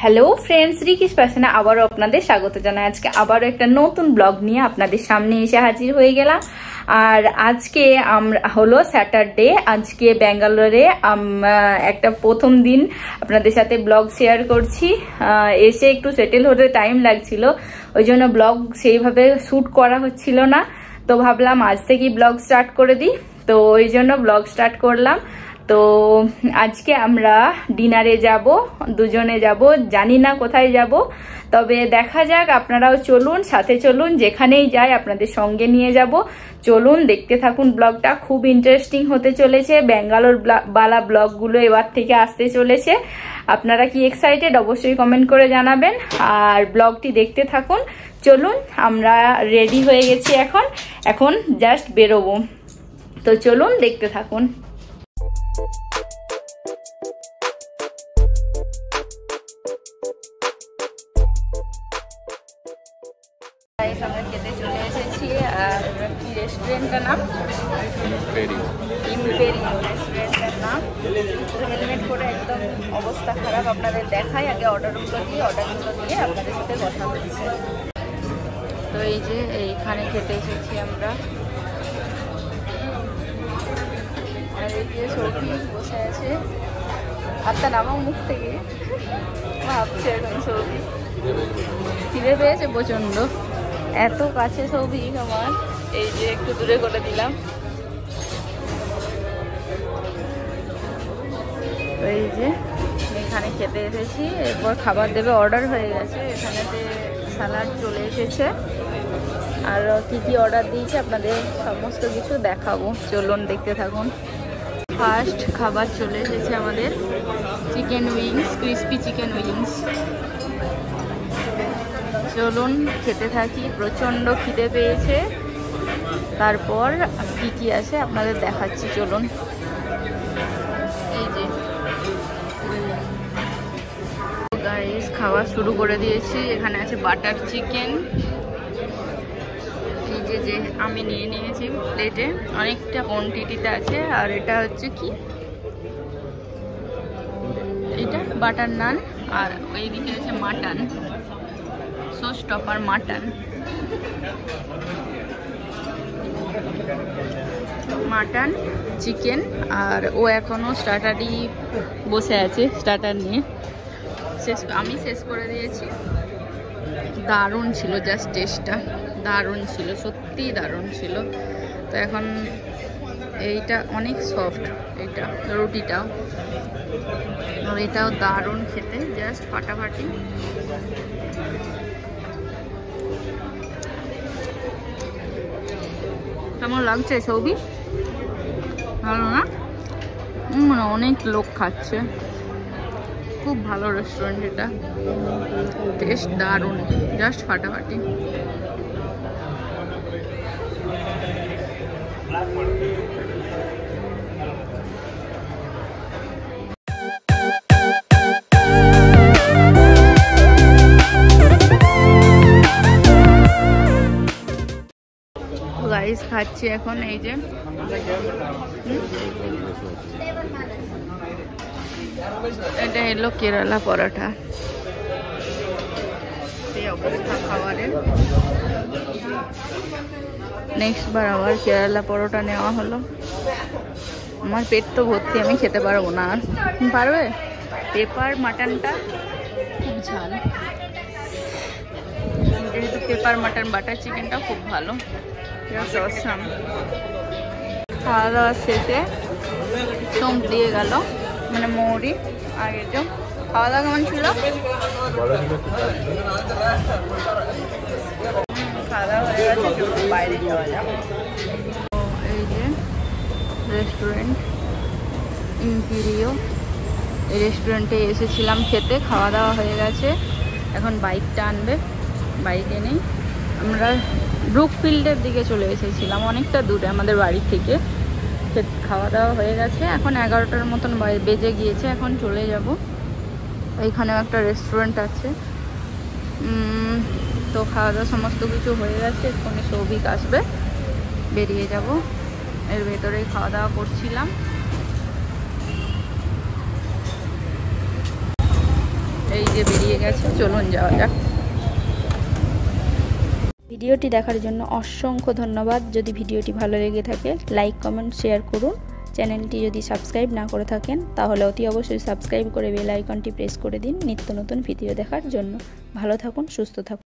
Hello friends, রিকিস ফ্যাশনে আবারও আপনাদের স্বাগত জানাই। আজকে আবারও একটা নতুন ব্লগ নিয়ে আপনাদের সামনে এসে হাজির হয়ে গেলাম। আর আজকে আমরা হলো স্যাটারডে, আজকে ব্যাঙ্গালোরে একটা প্রথম দিন আপনাদের সাথে ব্লগ শেয়ার করছি। এসে একটু সেটেল হতে টাইম লাগছিল, ওই জন্য ব্লগ সেইভাবে শ্যুট করা হচ্ছিল না। তো ভাবলাম আজ থেকেই ব্লগ স্টার্ট করে দিই, তো ওই জন্য ব্লগ স্টার্ট করলাম। তো আজকে আমরা ডিনারে যাব, দুজনে যাব, জানি না কোথায় যাব, তবে দেখা যাক। আপনারাও চলুন, সাথে চলুন, যেখানেই যাই আপনাদের সঙ্গে নিয়ে যাব। চলুন দেখতে থাকুন, ব্লগটা খুব ইন্টারেস্টিং হতে চলেছে। ব্যাঙ্গালোর বালা ব্লগগুলো এবার থেকে আসতে চলেছে। আপনারা কি এক্সাইটেড অবশ্যই কমেন্ট করে জানাবেন, আর ব্লগটি দেখতে থাকুন। চলুন, আমরা রেডি হয়ে গেছি, এখন জাস্ট বেরোবো। তো চলুন দেখতে থাকুন। আমরা খেতে চলে এসেছি। আর কি রেস্টুরেন্টটার নাম? ইম্পেরিয়াল রেস্টুরেন্টের নাম। হেলমেট করে একদম অবস্থা খারাপ, আপনাদের দেখাই আগে। অর্ডারগুলো দিয়ে আপনাদের সাথে কথা বলছি। তো এই যে এইখানে খেতে এসেছি আমরা। আর এই যে সৌফি বসে আছে, হাতটা নামাও মুখ থেকে, ভাবছে এখন সৌফি। খিদে পেয়েছে প্রচন্ড, এত কাছে সৌফি আমার, এই যে একটু দূরে করে দিলাম। তো এই যে এখানে খেতে এসেছি, এরপর খাবার দেবে, অর্ডার হয়ে গেছে। এখানেতে স্যালাড চলে এসেছে, আর কি কি অর্ডার দিয়েছে আপনাদের সমস্ত কিছু দেখাবো। চলুন দেখতে থাকুন। ফার্স্ট খাবার চলে এসেছে আমাদের, chicken wings, crispy chicken wings. চলুন খেতে থাকি, প্রচণ্ড খিদে পেয়েছে। তারপর কি কি আছে আপনাদের দেখাচ্ছি, চলুন। এই যে গাইস, খাওয়া শুরু করে দিয়েছি। এখানে আছে বাটার চিকেন, এই যে আমি নিয়ে নিয়েছি প্লেটে, অনেকটা কোয়ান্টিটিতে আছে। আর এটা হচ্ছে কি, এটা বাটার নান। আর ওইদিকে আছে mutton, sauce topper mutton, chicken. আর ও এখনো স্টার্টারই বসে আছে, স্টার্টার নিয়ে। আমি শেষ করে দিয়েছি। দারুণ ছিল, জাস্ট টেস্টটা দারুণ ছিল, সত্যিই দারুণ ছিল। তো এখন এইটা অনেক সফট, এইটা রুটিটাও, আর এটাও দারুণ খেতে, জাস্ট ফাটাফাটি। কেমন লাগছে সৌবি? ভালো না? অনেক লোক খাচ্ছে, খুব ভালো রেস্টুরেন্ট এটা, টেস্ট দারুণ, জাস্ট ফাটাফাটি। গাইস খাচ্ছি এখন, এই যে এটা হলো কেরালা পরোটা। এই অবস্থা খাবারের, নেক্সট বার আবার কেরালা পরোটা নেওয়া হলো। আমার পেট তো ভর্তি, আমি খেতে পারবো না। আর পারবে? পেপার মাটনটা খুব ঝাল, যেহেতু পেপার মাটন। বাটার চিকেনটা খুব ভালো, খাওয়া দাওয়া শেষে সোম দিয়ে গেল, মানে মৌরি। আর এই যে খাওয়া দাওয়া কেমন ছিল? খাওয়া দাওয়া হয়ে গেছে, বাইরে যাওয়া যাবে। এই যে রেস্টুরেন্ট ইম্পেরিয়াল, এই রেস্টুরেন্টে এসেছিলাম খেতে। খাওয়া দাওয়া হয়ে গেছে, এখন বাইকটা আনবে। বাইকে নেই, আমরা ব্রুকফিল্ডের দিকে চলে এসেছিলাম, অনেকটা দূরে আমাদের বাড়ি থেকে। খাওয়া দাওয়া হয়ে গেছে, এখন 11টার মতন বেজে গিয়েছে, এখন চলে যাব। এইখানেও একটা রেস্টুরেন্ট আছে। তো খাওয়া দাওয়া সমস্ত কিছু হয়ে গেছে, এক্ষুনি সৌভিক আসবে, বেরিয়ে যাব। এর ভেতরেই খাওয়া দাওয়া করছিলাম। এই যে বেরিয়ে গেছে, চলুন যাওয়া যাক। ভিডিওটি দেখার জন্য অসংখ্য ধন্যবাদ। যদি ভিডিওটি ভালো লেগে থাকে লাইক কমেন্ট শেয়ার করুন। চ্যানেলটি যদি সাবস্ক্রাইব না করে থাকেন তাহলে অতি অবশ্যই সাবস্ক্রাইব করে বেল আইকনটি প্রেস করে দিন নিত্য নতুন ভিডিও দেখার জন্য। ভালো থাকুন, সুস্থ থাকুন।